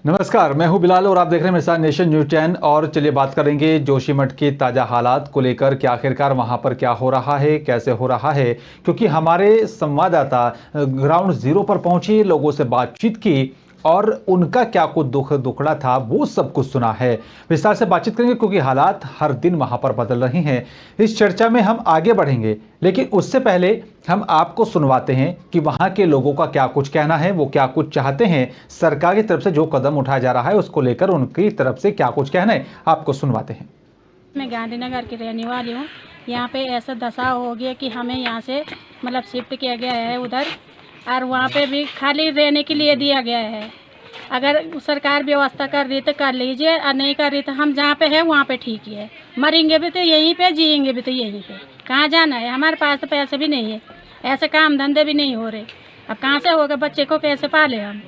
नमस्कार, मैं हूं बिलाल और आप देख रहे हैं मेरे साथ नेशन न्यूज़ 10। और चलिए बात करेंगे जोशीमठ के ताज़ा हालात को लेकर कि आखिरकार वहां पर क्या हो रहा है, कैसे हो रहा है। क्योंकि हमारे संवाददाता ग्राउंड जीरो पर पहुंचे, लोगों से बातचीत की और उनका क्या कुछ दुखड़ा था वो सब कुछ सुना है। विस्तार से बातचीत करेंगे क्योंकि हालात हर दिन वहां पर बदल रही हैं। इस चर्चा में हम आगे बढ़ेंगे, लेकिन उससे पहले हम आपको सुनवाते हैं कि वहां के लोगों का क्या कुछ कहना है, वो क्या कुछ चाहते हैं। सरकार की तरफ से जो कदम उठाया जा रहा है उसको लेकर उनकी तरफ से क्या कुछ कहना है, आपको सुनवाते हैं। मैं गांधीनगर की रहने वाली हूँ। यहाँ पे ऐसा दशा हो गया कि हमें यहाँ से मतलब शिफ्ट किया गया है उधर, और वहाँ पे भी खाली रहने के लिए दिया गया है। अगर सरकार व्यवस्था कर रही तो कर लीजिए, और नहीं कर रही तो हम जहाँ पे है वहाँ पे ठीक ही है। मरेंगे भी तो यहीं पे, जिएंगे भी तो यहीं पे। कहाँ जाना है? हमारे पास तो पैसे भी नहीं है, ऐसे काम धंधे भी नहीं हो रहे। अब कहाँ से होगा? बच्चे को कैसे पाले हम?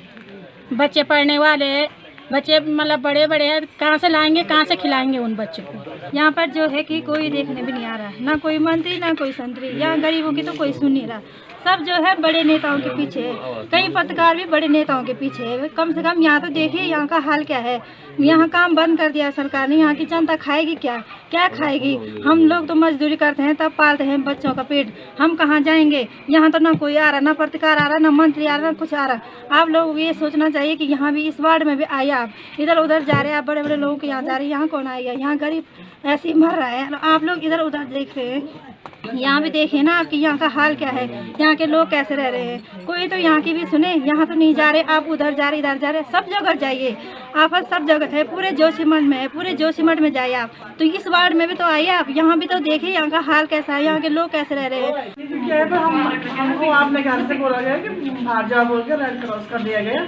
बच्चे पढ़ने वाले हैं, बच्चे मतलब बड़े बड़े हैं, कहाँ से लाएंगे, कहाँ से खिलाएंगे उन बच्चों को? यहाँ पर जो है कि कोई देखने भी नहीं आ रहा, ना कोई मंत्री ना कोई संतरी। यहाँ गरीबों की तो कोई सुन नहीं रहा। सब जो है बड़े नेताओं के पीछे है। कई पत्रकार भी बड़े नेताओं के पीछे है। कम से कम यहाँ तो देखिए यहाँ का हाल क्या है। यहाँ काम बंद कर दिया सरकार ने। यहाँ की जनता खाएगी क्या? क्या खाएगी? हम लोग तो मजदूरी करते हैं, तब पालते हैं बच्चों का पेट। हम कहाँ जाएंगे? यहाँ तो ना कोई आ रहा, ना पत्रकार आ रहा, ना मंत्री आ रहा, ना कुछ आ रहा। आप लोग ये सोचना चाहिए कि यहाँ भी, इस वार्ड में भी आइए। आप इधर उधर जा रहे हैं, आप बड़े बड़े लोगों के यहाँ जा रहे हैं, यहाँ कौन आएगा? यहाँ गरीब ऐसे ही मर रहा है। आप लोग इधर उधर देख रहे हैं, यहाँ भी देखिए ना आपकी यहाँ का हाल क्या है, यहाँ के लोग कैसे रह रहे हैं। कोई तो यहाँ की भी सुने। यहाँ तो नहीं जा रहे, आप उधर जा रहे, इधर जा रहे, सब जगह जाइए। आप सब जगह है, पूरे जोशीमठ में है, पूरे जोशीमठ में जाइए आप। तो इस वार्ड में भी तो आइए आप, यहाँ भी तो देखिए यहाँ का हाल कैसा है, यहाँ के लोग कैसे रह रहे हैं। क्या है, तो हमको आपने घर से बोला गया कि बाहर जाओ बोल के रेड क्रॉस कर दिया गया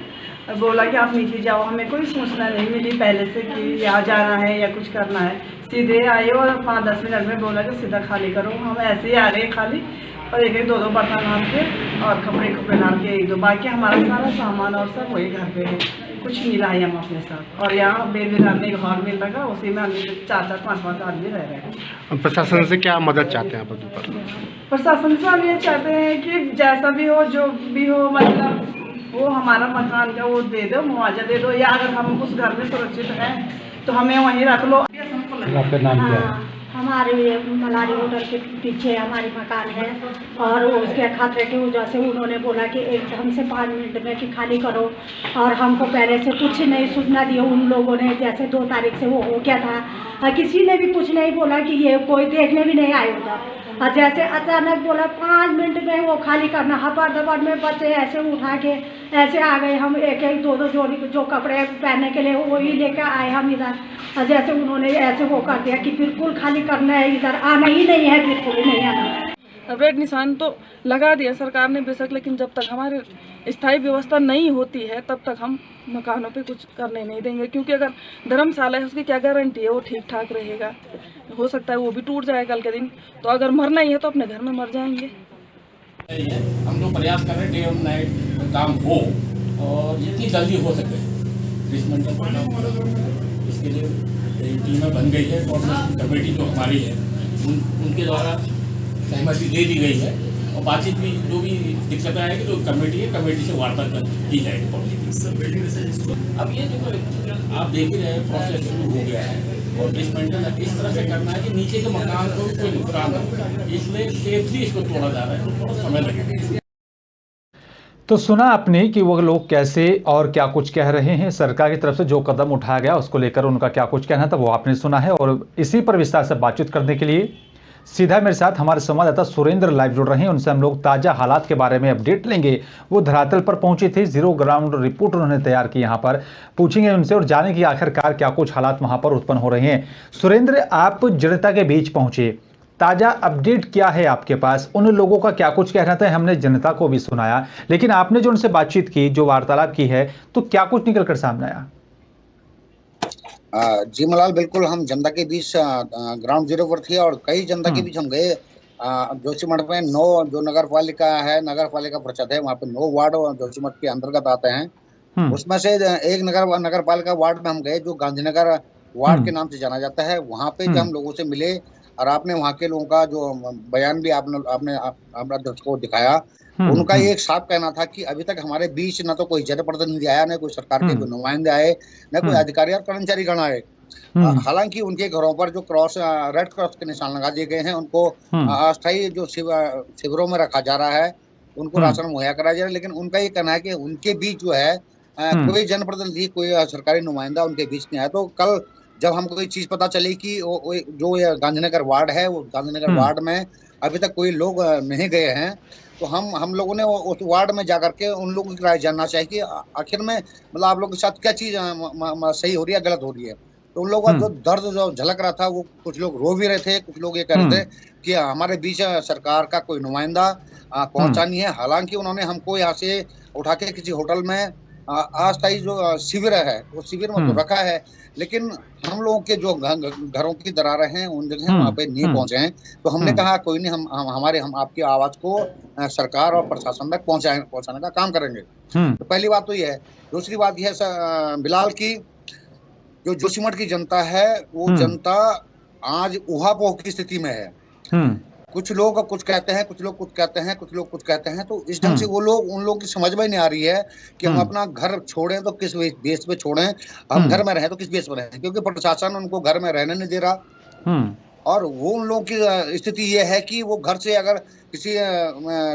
और बोला कि आप नीचे जाओ। हमें कोई सूचना नहीं मिली पहले से कि यहाँ जाना है या कुछ करना है। सीधे आए और 5-10 मिनट में बोला कि सीधा खाली करो। हम ऐसे ही आ रहे हैं खाली, और एक दो बर्तन नाम के और कपड़े नाम के 1-2। बाकी हमारा सारा सामान और सब वही घर पे है, कुछ मिला है हम अपने साथ। और यहाँ बेबीरानी घर मिल लगा, उसी में हम 4-4, 5-5 आदमी रह रहे हैं। प्रशासन से क्या मदद चाहते हैं आप? प्रशासन से हम ये चाहते हैं कि जैसा भी हो, जो भी हो, मतलब वो हमारा मकान का वो दे दो, मुआवजा दे दो, या अगर हम उस घर में सुरक्षित हैं तो हमें वहीं रख लो। आपका नाम क्या है? हमारे मलारी होटल के पीछे हमारी मकान है, और उसके खतरे की वजह से उन्होंने बोला कि एकदम से 5 मिनट में कि खाली करो। और हमको पहले से कुछ नहीं सूचना दी उन लोगों ने, जैसे 2 तारीख से वो हो गया था, और किसी ने भी कुछ नहीं बोला कि ये कोई देखने भी नहीं आए उधर। और जैसे अचानक बोला 5 मिनट में वो खाली करना, हपड़ दपड़ में बच्चे ऐसे उठा के ऐसे आ गए। हम एक 2 जोड़ी जो कपड़े पहनने के लिए वही लेकर आए हम इधर। और जैसे उन्होंने ऐसे वो कर दिया कि बिल्कुल खाली करना है, इधर आना ही नहीं है, बिल्कुल ही नहीं आना। रेड निशान तो लगा दिया सरकार ने बेशक, लेकिन जब तक हमारे स्थायी व्यवस्था नहीं होती है तब तक हम मकानों पे कुछ करने नहीं देंगे। क्योंकि अगर धर्मशाला है उसकी क्या गारंटी है वो ठीक ठाक रहेगा? हो सकता है वो भी टूट जाए कल के दिन। तो अगर मरना ही है तो अपने घर में मर जाएंगे। हम लोग प्रयास कर रहे हैं डे और नाइट काम हो और जितनी जल्दी हो सके डिसमेंटल करना। इसके लिए टीमें बन गई है, कोऑर्डिनेशन कमेटी जो हमारी है उनके द्वारा सहमति दे दी गई है, और बातचीत भी जो भी दिक्कतें आएगी तो कमेटी है, कमेटी से वार्ता की जाएगी पब्लिक। अब ये जो आप देख ही रहे हैं प्रोसेस शुरू हो गया है, और डिसमेंटल इस तरह से करना है कि नीचे के मकान को कोई नुकसान न हो, इसलिए सेफली इसको तोड़ा जा रहा है, थोड़ा समय लगेगा। तो सुना आपने कि वो लोग कैसे और क्या कुछ कह रहे हैं। सरकार की तरफ से जो कदम उठाया गया उसको लेकर उनका क्या कुछ कहना था वो आपने सुना है। और इसी पर विस्तार से बातचीत करने के लिए सीधा मेरे साथ हमारे संवाददाता सुरेंद्र लाइव जुड़ रहे हैं। उनसे हम लोग ताज़ा हालात के बारे में अपडेट लेंगे। वो धरातल पर पहुंचे थे, जीरो ग्राउंड रिपोर्ट उन्होंने तैयार की। यहाँ पर पूछेंगे उनसे और जाने की आखिरकार क्या कुछ हालात वहाँ पर उत्पन्न हो रहे हैं। सुरेंद्र, आप जनता के बीच पहुंचे, ताज़ा अपडेट क्या है आपके पास? उन लोगों का क्या कुछ कहना था हमने जनता को भी सुनाया, लेकिन आपने जो उनसे बातचीत की, जो वार्तालाप की है, तो क्या कुछ निकल कर सामने आया? जी मलाल, बिल्कुल हम जनता के बीच ग्राउंड जीरो पर थे और कई जनता के बीच हम गए। जोशीमठ में 9 जो नगर पालिका परिषद है, वहाँ पे 9 वार्ड जोशीमठ के अंतर्गत आते हैं। उसमें से एक नगर पालिका वार्ड में हम गए जो गांधीनगर वार्ड के नाम से जाना जाता है। वहाँ पे जब हम लोगों से मिले और आपने वहाँ के लोगों का जो बयान भी आपने दर्शकों को दिखाया, उनका ये एक साफ कहना था कि अभी तक हमारे बीच न तो कोई जनप्रतिनिधि आया, न कोई सरकार के कोई नुमाइंदे आए, न कोई अधिकारी और कर्मचारी गण आए। हालांकि उनके घरों पर जो रेड क्रॉस के निशान लगा दिए गए हैं, उनको अस्थायी जो शिविरों में रखा जा रहा है, उनको राशन मुहैया कराया जा रहा है, लेकिन उनका ये कहना है कि उनके बीच जो है कोई जनप्रतिनिधि, कोई सरकारी नुमाइंदा उनके बीच नहीं आया। तो कल जब हमको कोई चीज पता चली कि जो ये गांधीनगर वार्ड है, वो गांधीनगर वार्ड में अभी तक कोई लोग नहीं गए हैं, तो हम लोगों ने उस वार्ड में जाकर के उन लोगों की राय जानना चाहिए कि आखिर में मतलब आप लोगों के साथ क्या चीज सही हो रही है, गलत हो रही है। तो उन लोगों का जो दर्द जो झलक रहा था, वो कुछ लोग रो भी रहे थे, कुछ लोग ये कह रहे थे कि हमारे बीच सरकार का कोई नुमाइंदा पहुंचा नहीं है। हालांकि उन्होंने हमको यहाँ से उठा के किसी होटल में अस्थायी जो शिविर है, वो शिविर में तो रखा है, लेकिन हम लोगों के जो घरों की दरारें हैं, उन जगह वहाँ पे नहीं पहुंचे हैं। तो हमने कहा कोई नहीं, हम आपकी आवाज को सरकार और प्रशासन तक पहुंचाने का काम करेंगे। तो पहली बात तो ये है। दूसरी बात यह है बिलाल की जो जोशीमठ की जनता है, वो जनता आज ऊहापोह की स्थिति में है। कुछ लोग कुछ कहते हैं, कुछ लोग कुछ कहते हैं, कुछ लोग कुछ कहते हैं। तो इस ढंग से उन लोगों की समझ में नहीं आ रही है कि हम अपना घर छोड़ें तो किस बेस पे छोड़ें, हम घर में रहें तो किस बेस पे रहें, क्योंकि प्रशासन उनको घर में रहने नहीं दे रहा। और वो उन लोगों की स्थिति ये है कि वो घर से अगर किसी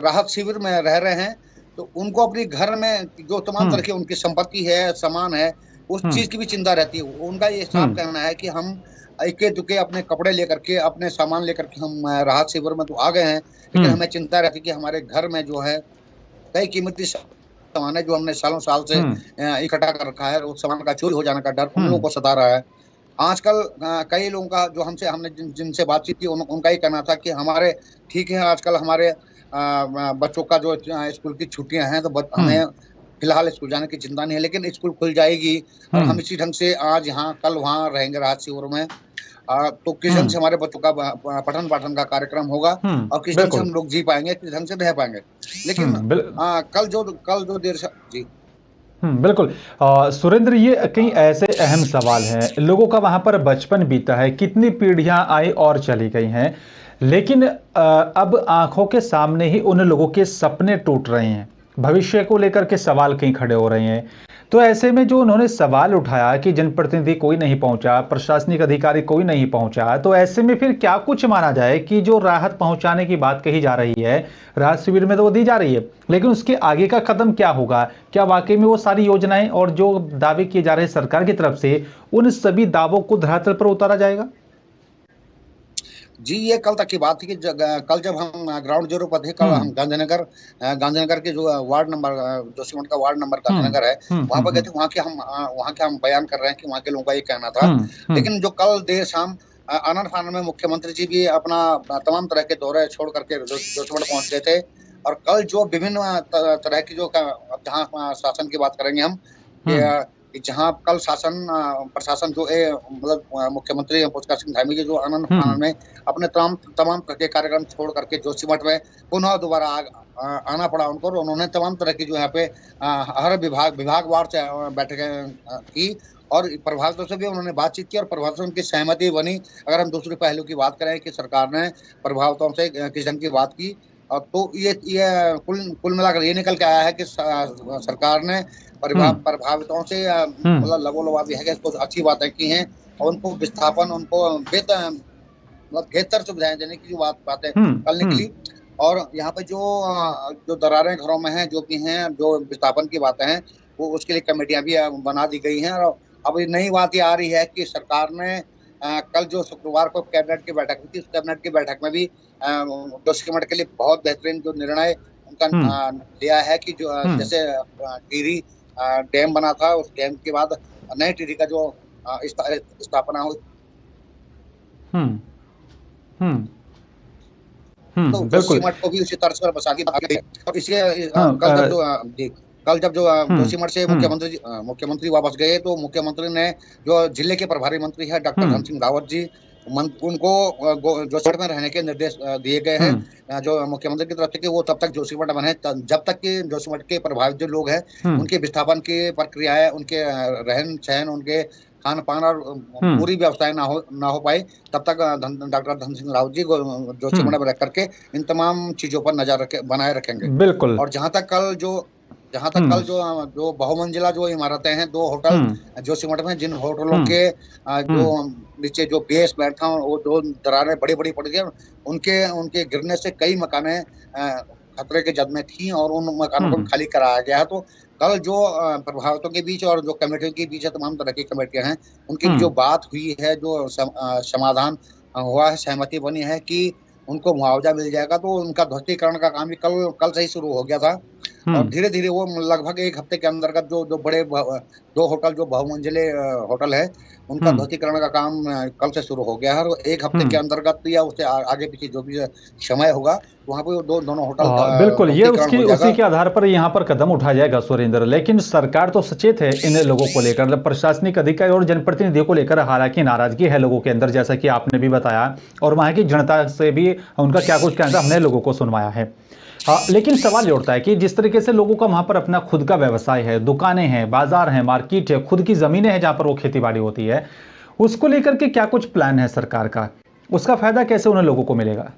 राहत शिविर में रह रहे हैं, तो उनको अपने घर में जो तमाम तरह की उनकी संपत्ति है, सामान है, उस चीज की भी चिंता रहती है। उनका ये साफ कहना है कि हम इक्के दुक्के अपने कपड़े लेकर के, अपने सामान लेकर के हम राहत शिविर में तो आ गए हैं, लेकिन हमें चिंता रहती है कि हमारे घर में जो है कई कीमती सामान है जो हमने सालों साल से इकट्ठा कर रखा है, उस सामान का चोरी हो जाने का डर उन लोगों को सता रहा है। आजकल कई लोगों का जो हमने जिनसे बातचीत की, उनका ही कहना था कि हमारे ठीक है, आजकल हमारे बच्चों का जो स्कूल की छुट्टियां हैं, तो हमें फिलहाल स्कूल जाने की चिंता नहीं है, लेकिन स्कूल खुल जाएगी और हम इसी ढंग से आज यहाँ कल वहाँ रहेंगे राहत शिविर में। तो किस ढंग से हमारे बच्चों का पठन पाठन का कार्यक्रम होगा और किस ढंग से हम लोग जी पाएंगे, किस ढंग से रह पाएंगे। लेकिन कल जो देर से जी बिल्कुल सुरेंद्र, ये कई ऐसे अहम सवाल हैं। लोगों का वहां पर बचपन बीता है, कितनी पीढ़ियां आई और चली गई हैं, लेकिन अब आंखों के सामने ही उन लोगों के सपने टूट रहे हैं, भविष्य को लेकर के सवाल कहीं खड़े हो रहे हैं। तो ऐसे में जो उन्होंने सवाल उठाया कि जनप्रतिनिधि कोई नहीं पहुंचा, प्रशासनिक अधिकारी कोई नहीं पहुंचा, तो ऐसे में फिर क्या कुछ माना जाए कि जो राहत पहुंचाने की बात कही जा रही है, राहत शिविर में तो वो दी जा रही है, लेकिन उसके आगे का कदम क्या होगा? क्या वाकई में वो सारी योजनाएं और जो दावे किए जा रहे हैं सरकार की तरफ से, उन सभी दावों को धरातल पर उतारा जाएगा? जी, ये कल तक की बात थी कि कल जब हम ग्राउंड जीरो पर थे, कल हम गांधीनगर के जो वार्ड नंबर, जोशीमठ का वार्ड नंबर गांधीनगर है, वहां पर गए थे। वहां के हम बयान कर रहे हैं कि वहां के लोगों का ये कहना था। लेकिन जो कल देर शाम आनन फानन में मुख्यमंत्री जी भी अपना तमाम तरह के दौरे छोड़ करके जोशीमठ पहुंच गए थे। और कल जो विभिन्न तरह की जो जहाँ शासन की बात करेंगे हम, जहाँ कल प्रशासन जो है, मतलब मुख्यमंत्री पुष्कर सिंह धामी जी जो आनंद फानन में अपने तमाम तरह के कार्यक्रम छोड़ करके जोशीमठ में पुनः दोबारा आना पड़ा उनको। और उन्होंने तमाम तरह की जो यहाँ पे हर विभागवार से बैठकें की और प्रभावितों से भी उन्होंने बातचीत की और प्रभावितों से उनकी सहमति बनी। अगर हम दूसरे पहलू की बात करें कि सरकार ने प्रभावितों से किस ढंग की बात की, तो ये कुल मिलाकर ये निकल के आया है कि सरकार ने प्रभावितों से मतलब लगोलवाबी है कि कुछ अच्छी बातें की हैं और उनको विस्थापन, उनको बेहतर सुविधाएं देने की जो बातें कल निकली। और यहाँ पे जो दरारें घरों में हैं, जो भी हैं, जो विस्थापन की बातें हैं, वो उसके लिए कमेटियां भी बना दी गई हैं। और अब नई बात ये आ रही है कि सरकार ने कल जो शुक्रवार को कैबिनेट की बैठक हुई थी, उस कैबिनेट की बैठक में भी जोशीमठ के लिए बहुत बेहतरीन जो निर्णय उनका लिया है कि जो जैसे टिहरी डैम बना था, उस डैम के बाद नए टिहरी का जो स्थापना हुई, तो जोशीमठ को भी उसी तर्ज पर बसा दी। और इसके कल जब जो जोशीमठ से मुख्यमंत्री वापस गए, तो मुख्यमंत्री ने जो जिले के प्रभारी मंत्री है डॉक्टर धन सिंह रावत जी, उनको जोशीमठ में रहने के निर्देश दिए गए हैं जो मुख्यमंत्री की तरफ से कि वो तब तक जोशीमठ में रहे जब तक कि जोशीमठ के प्रभावित जो लोग हैं उनके विस्थापन की प्रक्रियाएं, उनके रहन सहन, उनके खान पान और पूरी व्यवस्थाएं ना हो पाए, तब तक डॉक्टर धन सिंह रावत जी जोशीमठ में रख करके इन तमाम चीजों पर नजर बनाए रखेंगे। बिल्कुल। और जहां तक कल जो बहुमंजिला जो इमारतें हैं, 2 होटल जोशीमठ में, जिन होटलों के जो नीचे जो बेसमेंट था वो 2 दरारें बड़ी बड़ी पड़ गई, उनके गिरने से कई मकानें खतरे के जद में थी और उन मकानों को खाली कराया गया है। तो कल जो प्रभावितों के बीच और जो कमेटियों के बीच तमाम तरह की कमेटियां हैं, उनकी जो बात हुई है, जो समाधान हुआ है, सहमति बनी है कि उनको मुआवजा मिल जाएगा। तो उनका ध्वस्तीकरण का काम भी कल से ही शुरू हो गया था और धीरे धीरे वो लगभग 1 हफ्ते के अंतर्गत जो बड़े 2 होटल जो बहुमंजिले होटल है, उनका ध्वस्तीकरण का काम कल से शुरू हो गया है और 1 हफ्ते के अंतर्गत या उससे आगे पीछे जो भी समय होगा वहाँ पे दोनों होटल बिल्कुल, ये उसी के आधार पर यहाँ पर कदम उठाया जाएगा सुरेंद्र। लेकिन सरकार तो सचेत है इन लोगों को लेकर, प्रशासनिक अधिकारी और जनप्रतिनिधियों को लेकर हालांकि नाराजगी है लोगों के अंदर, जैसा कि आपने भी बताया, और वहाँ की जनता से भी उनका क्या कुछ कहना था हमने लोगों को सुनवाया है। लेकिन सवाल ये उठता है कि जिस तरीके से लोगों का वहां पर अपना खुद का व्यवसाय है, दुकानें हैं, बाजार हैं, मार्केट है, खुद की जमीनें हैं जहां पर वो खेती बाड़ी होती है, उसको लेकर के क्या कुछ प्लान है सरकार का, उसका फायदा कैसे उन्हें लोगों को मिलेगा?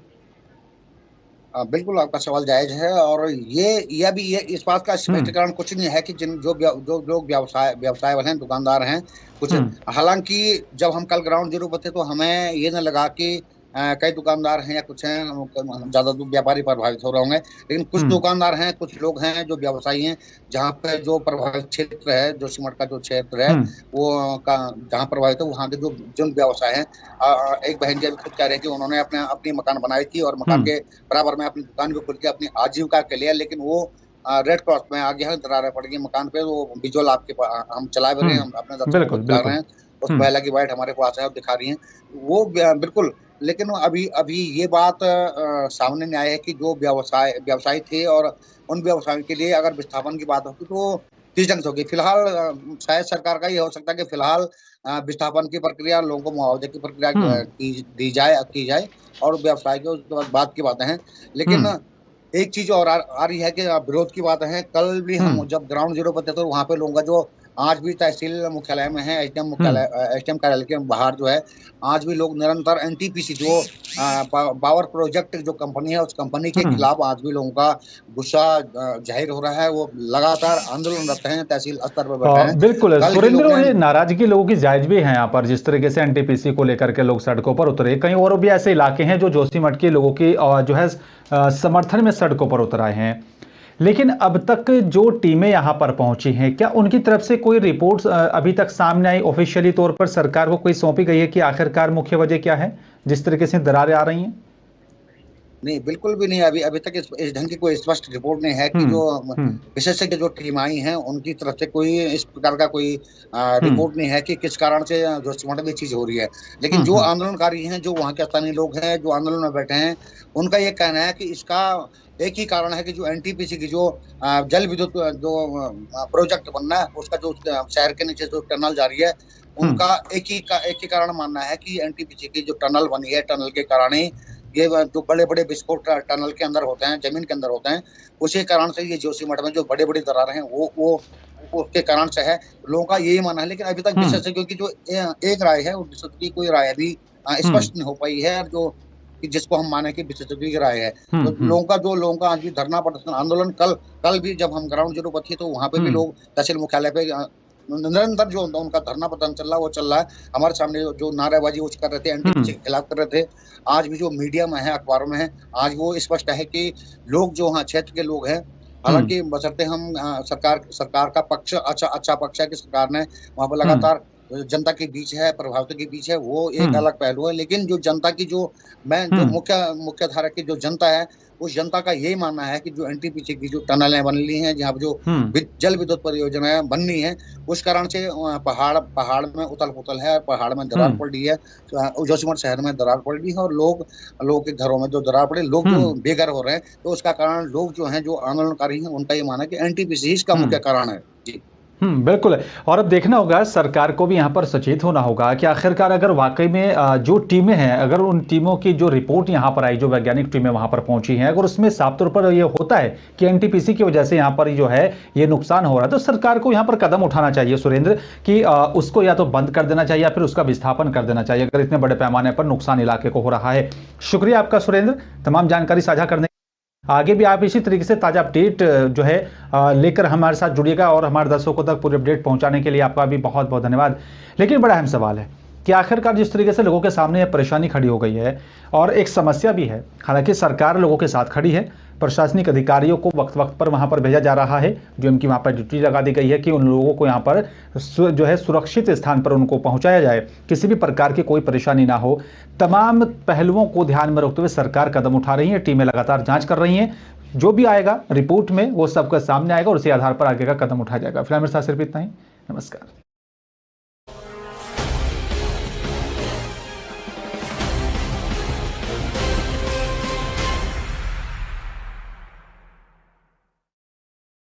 बिल्कुल आपका सवाल जायज है और ये इस बात का स्पष्टीकरण कुछ नहीं है कि जो लोग व्यवसाय वाले हैं, दुकानदार हैं कुछ। हालांकि जब हम कल ग्राउंड जीरो पर थे तो हमें ये न लगा कि कई दुकानदार हैं या कुछ हैं, ज्यादा व्यापारी प्रभावित हो रहे होंगे, लेकिन कुछ दुकानदार हैं, कुछ लोग हैं जो व्यवसायी हैं, जहाँ पे जो प्रभावित क्षेत्र है, जोशीमठ का जो क्षेत्र है वो जहाँ प्रभावित है वहाँ के जो व्यवसाय हैं, एक बहन जी अभी खुद कह रहे हैं कि उन्होंने अपनी मकान बनाई थी और मकान के बराबर में अपनी दुकान भी खुल के अपनी आजीविका के लिए, लेकिन वो रेड क्रॉस में आ गया है, दरारें पड़ गई मकान पे। वो विजुअल हम चला भी रहे हैं, हम अपने दर्शकों को दिखा रहे हैं, उस पहला की वाइट हमारे पास है और दिखा रही है वो बिल्कुल। लेकिन अभी ये बात सामने नहीं आई है कि जो व्यवसायी थे और उन व्यवसायों के लिए अगर विस्थापन की बात होगी तो किस ढंग से होगी। फिलहाल शायद सरकार का ये हो सकता है कि फिलहाल विस्थापन की प्रक्रिया, लोगों को मुआवजे की प्रक्रिया की जाए और व्यवसाय के उसके बाद की बातें हैं। लेकिन एक चीज और आ रही है कि विरोध की बात है। कल भी हम जब ग्राउंड जीरो पर थे तो वहाँ पे लोगों का जो आज भी तहसील मुख्यालय में है, एसडीएम कार्यालय के बाहर जो है, आज भी लोग निरंतर एनटीपीसी जो पावर प्रोजेक्ट जो कंपनी है, उस कंपनी के खिलाफ आज भी लोगों का गुस्सा जाहिर हो रहा है। वो लगातार आंदोलनरत हैं, तहसील स्तर पर बैठे हैं। बिल्कुल सुरेंद्र, ये नाराजगी लोगों की जायज भी है यहाँ पर, जिस तरीके से एनटीपीसी को लेकर के लोग सड़कों पर उतरे। कहीं और भी ऐसे इलाके हैं जो जोशीमठ के लोगों की जो है समर्थन में सड़कों पर उतर आए हैं। लेकिन अब तक जो टीमें यहां पर पहुंची हैं, क्या उनकी तरफ से कोई रिपोर्ट्स अभी तक सामने आई, ऑफिशियली तौर पर सरकार को कोई सौंपी गई है कि आखिरकार मुख्य वजह क्या है जिस तरीके से दरारें आ रही हैं? नहीं, बिल्कुल भी नहीं। अभी तक इस ढंग की कोई स्पष्ट रिपोर्ट नहीं है कि जो विशेषज्ञ जो टीम आई हैं उनकी तरफ से कोई इस प्रकार का कोई रिपोर्ट नहीं है कि किस कारण से जोशीमठ में चीज हो रही है। लेकिन जो आंदोलनकारी हैं, जो वहाँ के स्थानीय लोग हैं, जो आंदोलन में बैठे हैं, उनका ये कहना है कि इसका एक ही कारण है कि जो एनटीपीसी की जो जल विद्युत जो प्रोजेक्ट बनना है, उसका जो शहर के नीचे जो टनल जा रही है, उनका एक ही कारण मानना है कि एनटीपीसी की जो टनल बनी है, टनल के कारण ही ये जो बड़े बड़े विस्फोट टनल के अंदर होते हैं, जमीन के अंदर होते हैं, उसी कारण से ये जोशीमठ में जो बड़े बड़ी दरारें हैं वो उसके कारण से है। लोगों का यही मानना है। लेकिन अभी तक विशेषज्ञों की जो एक राय है, उस की कोई राय अभी स्पष्ट नहीं हो पाई है, जो जिसको हम माने कि विशेषज्ञ की राय है। तो लोगों का आज भी धरना प्रदर्शन आंदोलन कल भी जब हम ग्राउंड जीरो पर थे तो वहाँ पे भी लोग तहसील मुख्यालय पे निरंतर जो उनका धरना प्रदर्शन चल रहा है। हमारे सामने जो नारेबाजी वो कर रहे थे, एनटीपीसी के खिलाफ कर रहे थे। आज भी जो मीडिया में है, अखबारों में है, आज वो स्पष्ट है कि लोग जो वहाँ क्षेत्र के लोग हैं, हालांकि बशर्ते हम सरकार का पक्ष अच्छा पक्ष है कि सरकार ने वहाँ पर लगातार जनता के बीच है, प्रभावितों के बीच है, वो एक अलग पहलू है। लेकिन जो जनता की जो मुख्य धारा की जो जनता है, उस जनता का यही मानना है कि जो एनटीपीसी की जो टनलें बन ली हैं, जहाँ जो जल विद्युत परियोजनाएं बननी है, उस कारण से पहाड़ में उथल पुथल है, पहाड़ में दरार पड़ रही है, जोशीमठ शहर में दरार पड़ रही है और लोगों के घरों में जो दरार पड़े, लोग जो बेघर हो रहे हैं। तो उसका कारण लोग जो हैं, जो आंदोलनकारी हैं, उनका ये मानना है कि एनटीपीसी इसका मुख्य कारण है। जी बिल्कुल। और अब देखना होगा, सरकार को भी यहाँ पर सचेत होना होगा कि आखिरकार अगर वाकई में जो टीमें हैं, अगर उन टीमों की जो रिपोर्ट यहाँ पर आई, जो वैज्ञानिक टीमें वहाँ पर पहुंची हैं, अगर उसमें साफ तौर पर ये होता है कि एनटीपीसी की वजह से यहाँ पर जो है ये नुकसान हो रहा है, तो सरकार को यहाँ पर कदम उठाना चाहिए सुरेंद्र, कि उसको या तो बंद कर देना चाहिए या फिर उसका विस्थापन कर देना चाहिए, अगर इतने बड़े पैमाने पर नुकसान इलाके को हो रहा है। शुक्रिया आपका सुरेंद्र, तमाम जानकारी साझा करने। आगे भी आप इसी तरीके से ताज़ा अपडेट जो है लेकर हमारे साथ जुड़िएगा, और हमारे दर्शकों तक पूरे अपडेट पहुंचाने के लिए आपका भी बहुत बहुत धन्यवाद। लेकिन बड़ा अहम सवाल है कि आखिरकार जिस तरीके से लोगों के सामने यह परेशानी खड़ी हो गई है, और एक समस्या भी है, हालांकि सरकार लोगों के साथ खड़ी है, प्रशासनिक अधिकारियों को वक्त वक्त पर वहां पर भेजा जा रहा है, जो उनकी वहां पर ड्यूटी लगा दी गई है कि उन लोगों को यहां पर जो है सुरक्षित स्थान पर उनको पहुंचाया जाए, किसी भी प्रकार की कोई परेशानी ना हो। तमाम पहलुओं को ध्यान में रखते हुए सरकार कदम उठा रही है, टीमें लगातार जांच कर रही हैं, जो भी आएगा रिपोर्ट में वो सबका सामने आएगा और उसी आधार पर आगे का कदम उठाया जाएगा। फिलहाल मेरे साथ सिर्फ इतना ही। नमस्कार।